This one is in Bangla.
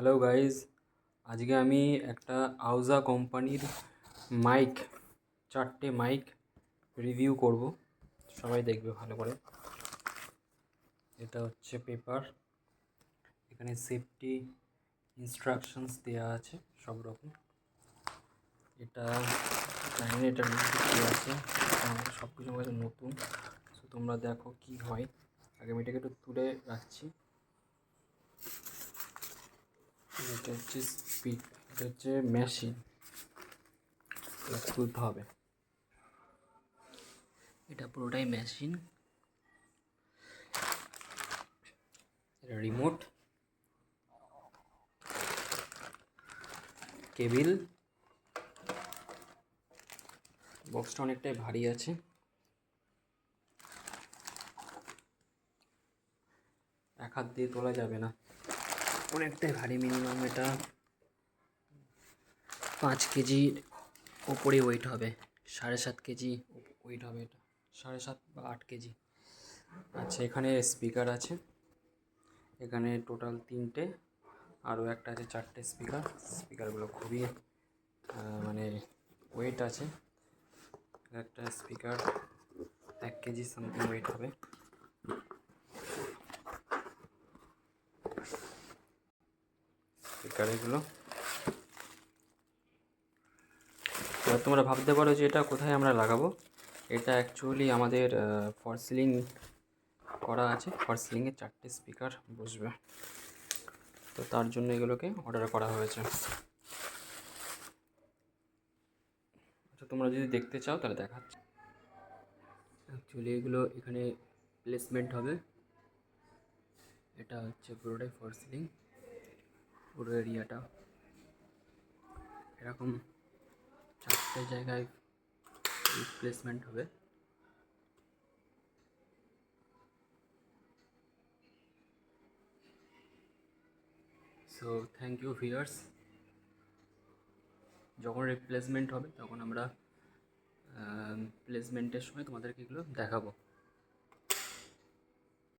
হ্যালো গাইজ, আজকে আমি একটা আউজা কোম্পানির মাইক, 4টে মাইক রিভিউ করব। সবাই দেখবে ভালো করে। এটা হচ্ছে পেপার, এখানে সেফটি ইনস্ট্রাকশনস দেওয়া আছে সব রকম। এটা জানি না এটার মধ্যে কী আছে, আমাদের সব কিছু আমাদের নতুন। সো তোমরা দেখো কি হয়। আগে আমি এটাকে একটু তুলে রাখছি। এটা হচ্ছে এটা হচ্ছে মেশিন, তুলতে হবে। এটা পুরোটাই মেশিন। এটা রিমোট, কেবিল, বক্সটা অনেকটাই ভারী আছে। এক হাত দিয়ে তোলা যাবে না, অনেকটাই ভারী। মিনিমাম এটা 5 কেজির ওপরে ওয়েট হবে, 7.5 কেজি ওয়েট হবে এটা, 7.5 বা 8 কেজি। আচ্ছা, এখানে স্পিকার আছে, এখানে টোটাল 3টে, আরও একটা আছে 4টে স্পিকার। স্পিকারগুলো খুবই মানে ওয়েট আছে। একটা স্পিকার 1 কেজি সামথিং ওয়েট হবে। স্পিকার এগুলো। এবার তোমরা ভাবতে পারো যে এটা কোথায় আমরা লাগাবো। এটা অ্যাকচুয়ালি আমাদের ফর সিলিং করা আছে। ফর সিলিংয়ে 4টে স্পিকার বসবে, তো তার জন্য এগুলোকে অর্ডার করা হয়েছে। আচ্ছা, তোমরা যদি দেখতে চাও তাহলে দেখাচ্ছি। অ্যাকচুয়ালি এগুলো এখানে প্লেসমেন্ট হবে। এটা হচ্ছে পুরোটাই ফর সিলিং, পুরো এরিয়াটা এরকম 4টে জায়গায় প্লেসমেন্ট হবে। So thank you viewers. যখন রিপ্লেসমেন্ট হবে তখন আমরা প্লেসমেন্টের সময় তোমাদেরকে এগুলো দেখাবো।